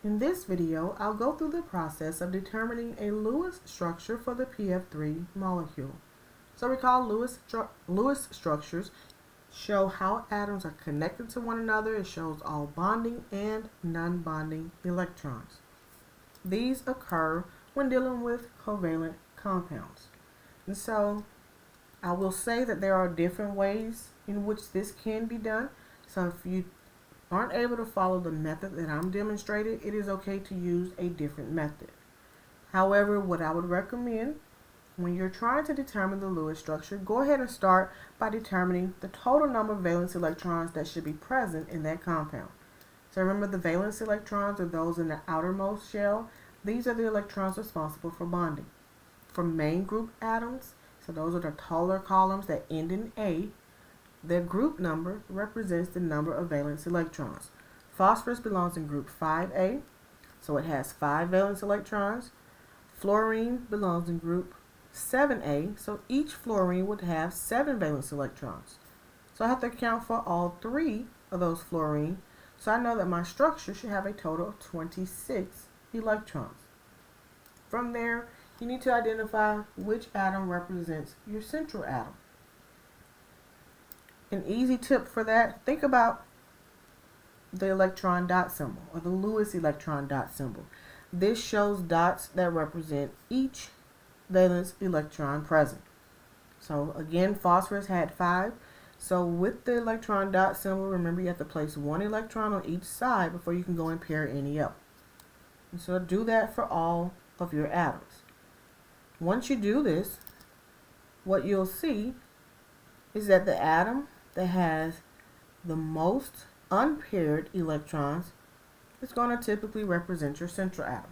In this video, I'll go through the process of determining a Lewis structure for the PF3 molecule. So recall Lewis structures show how atoms are connected to one another. It shows all bonding and non-bonding electrons. These occur when dealing with covalent compounds. And so I will say that there are different ways in which this can be done. So if you aren't able to follow the method that I'm demonstrating, it is okay to use a different method. However, what I would recommend when you're trying to determine the Lewis structure, go ahead and start by determining the total number of valence electrons that should be present in that compound. So remember, the valence electrons are those in the outermost shell. These are the electrons responsible for bonding. For main group atoms, so those are the taller columns that end in A, their group number represents the number of valence electrons. Phosphorus belongs in group 5A, so it has 5 valence electrons. Fluorine belongs in group 7A, so each fluorine would have 7 valence electrons. So I have to account for all 3 of those fluorine, so I know that my structure should have a total of 26 electrons. From there, you need to identify which atom represents your central atom. An easy tip for that, think about the electron dot symbol, or the Lewis electron dot symbol. This shows dots that represent each valence electron present. So again, phosphorus had 5. So with the electron dot symbol, remember you have to place 1 electron on each side before you can go and pair any up. And so do that for all of your atoms. Once you do this, what you'll see is that the atom that has the most unpaired electrons is going to typically represent your central atom.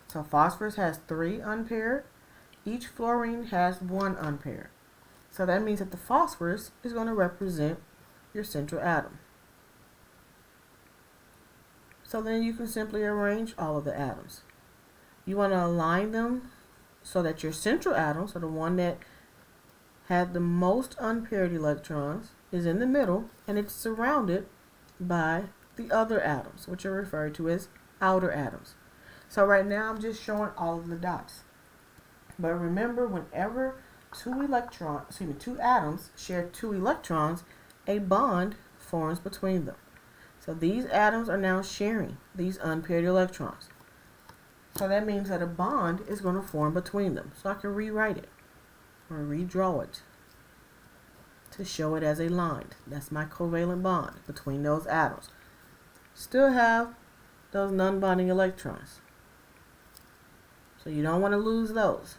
So phosphorus has 3 unpaired. Each fluorine has 1 unpaired. So that means that the phosphorus is going to represent your central atom. So then you can simply arrange all of the atoms. You want to align them so that your central atom, so the one that had the most unpaired electrons, is in the middle, and it's surrounded by the other atoms, which are referred to as outer atoms. So right now I'm just showing all of the dots. But remember, whenever two atoms share 2 electrons, a bond forms between them. So these atoms are now sharing these unpaired electrons. So that means that a bond is going to form between them. So I can rewrite it or redraw it to show it as a line. That's my covalent bond between those atoms. Still have those non-bonding electrons. So you don't want to lose those.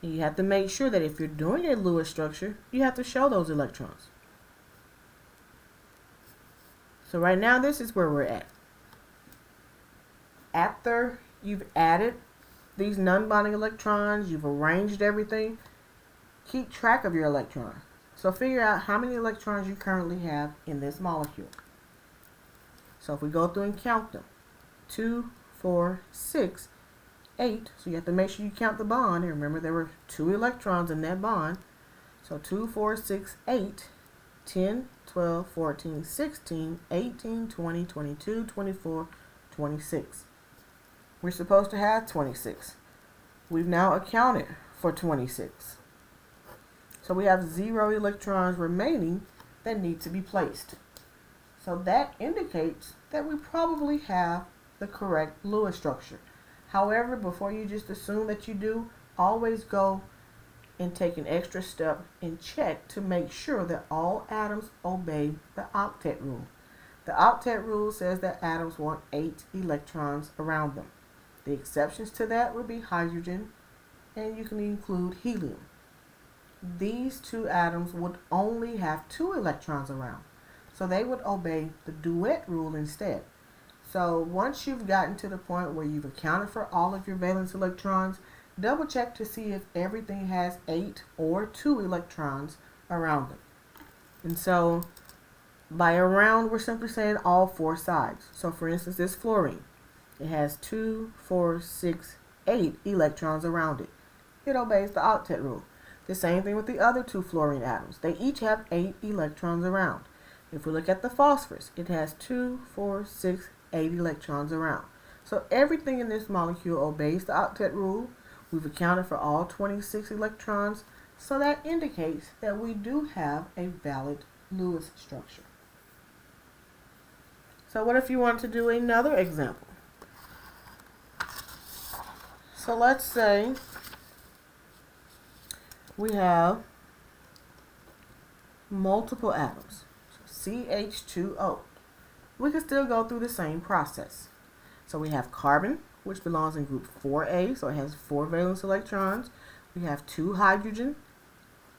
And you have to make sure that if you're doing a Lewis structure, you have to show those electrons. So right now, this is where we're at. After you've added these non-bonding electrons, you've arranged everything, keep track of your electrons. So figure out how many electrons you currently have in this molecule. So if we go through and count them, 2, 4, 6, 8. So you have to make sure you count the bond. And remember, there were 2 electrons in that bond. So 2, 4, 6, 8, 10, 12, 14, 16, 18, 20, 22, 24, 26. We're supposed to have 26. We've now accounted for 26. So we have 0 electrons remaining that need to be placed. So that indicates that we probably have the correct Lewis structure. However, before you just assume that you do, always go and take an extra step and check to make sure that all atoms obey the octet rule. The octet rule says that atoms want 8 electrons around them. The exceptions to that would be hydrogen, and you can include helium. These 2 atoms would only have 2 electrons around, so they would obey the duet rule instead. So once you've gotten to the point where you've accounted for all of your valence electrons, double check to see if everything has 8 or 2 electrons around them. And so by around, we're simply saying all 4 sides. So for instance, this fluorine, it has 2, 4, 6, 8 electrons around it. It obeys the octet rule. The same thing with the other 2 fluorine atoms. They each have 8 electrons around. If we look at the phosphorus, it has 2, 4, 6, 8 electrons around. So everything in this molecule obeys the octet rule. We've accounted for all 26 electrons, so that indicates that we do have a valid Lewis structure. So what if you want to do another example? So let's say we have multiple atoms, CH2O. We can still go through the same process. So we have carbon, which belongs in group 4A, so it has 4 valence electrons. We have 2 hydrogen,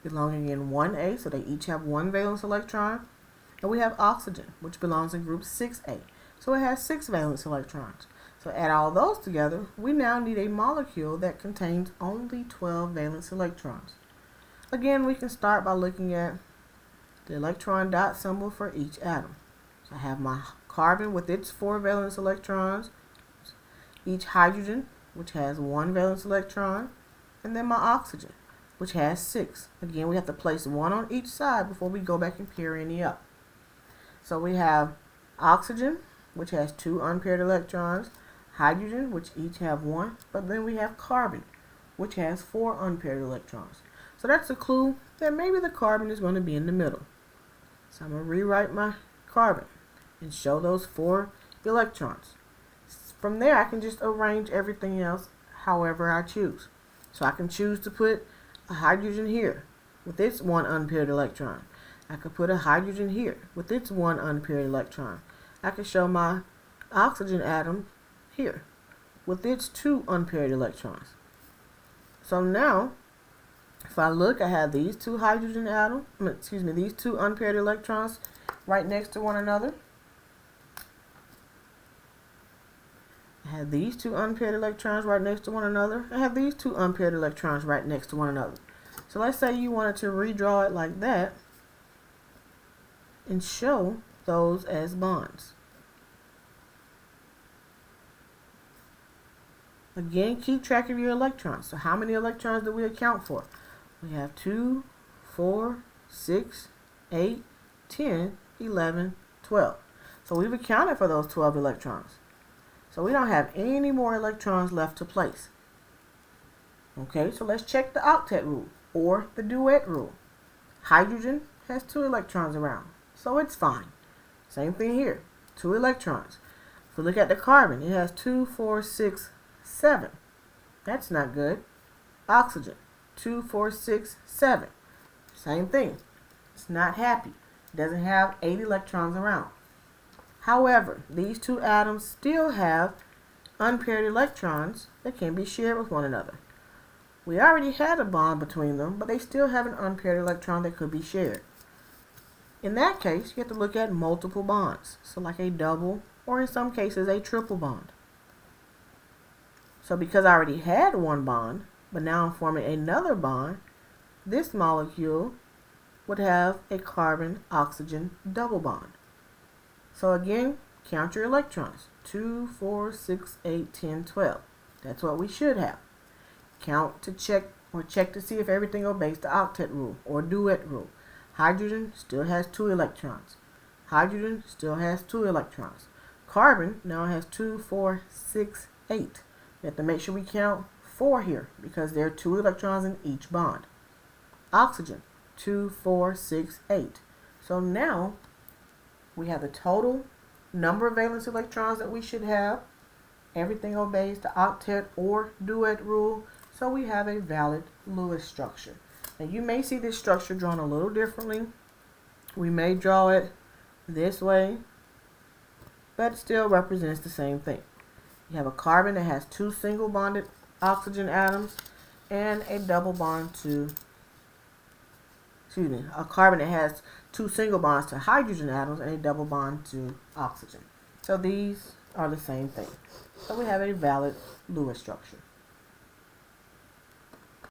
belonging in 1A, so they each have 1 valence electron. And we have oxygen, which belongs in group 6A, so it has 6 valence electrons. So add all those together, we now need a molecule that contains only 12 valence electrons. Again, we can start by looking at the electron dot symbol for each atom. So I have my carbon with its 4 valence electrons, each hydrogen, which has 1 valence electron, and then my oxygen, which has 6. Again, we have to place 1 on each side before we go back and pair any up. So we have oxygen, which has 2 unpaired electrons, hydrogen, which each have 1, but then we have carbon, which has 4 unpaired electrons. So that's a clue that maybe the carbon is going to be in the middle. So I'm going to rewrite my carbon and show those 4 electrons. From there, I can just arrange everything else however I choose. So I can choose to put a hydrogen here with its 1 unpaired electron. I could put a hydrogen here with its 1 unpaired electron. I could show my oxygen atom here with its 2 unpaired electrons. So now, if I look, I have these 2 hydrogen atoms, these 2 unpaired electrons right next to one another. I have these 2 unpaired electrons right next to one another. I have these 2 unpaired electrons right next to one another. So let's say you wanted to redraw it like that and show those as bonds. Again, keep track of your electrons. So how many electrons do we account for? We have 2, 4, 6, 8, 10, 11, 12. So we've accounted for those 12 electrons. So we don't have any more electrons left to place. Okay, so let's check the octet rule or the duet rule. Hydrogen has 2 electrons around, so it's fine. Same thing here, 2 electrons. If we look at the carbon, it has 2, 4, 6, 7. That's not good. Oxygen, 2, 4, 6, 7. Same thing. It's not happy. It doesn't have 8 electrons around. However, these 2 atoms still have unpaired electrons that can be shared with one another. We already had a bond between them, but they still have an unpaired electron that could be shared. In that case, you have to look at multiple bonds, so like a double or in some cases a triple bond. So because I already had one bond, but now I'm forming another bond, this molecule would have a carbon-oxygen double bond. So again, count your electrons. 2, 4, 6, 8, 10, 12. That's what we should have. Count to check to see if everything obeys the octet rule or duet rule. Hydrogen still has 2 electrons. Hydrogen still has 2 electrons. Carbon now has 2, 4, 6, 8. We have to make sure we count 4 here because there are 2 electrons in each bond. Oxygen, 2, 4, 6, 8. So now we have the total number of valence electrons that we should have. Everything obeys the octet or duet rule, so we have a valid Lewis structure. Now you may see this structure drawn a little differently. We may draw it this way, but it still represents the same thing. You have a carbon that has 2 single bonded oxygen atoms and a double bond to, a carbon that has 2 single bonds to hydrogen atoms and a double bond to oxygen. So these are the same thing. So we have a valid Lewis structure.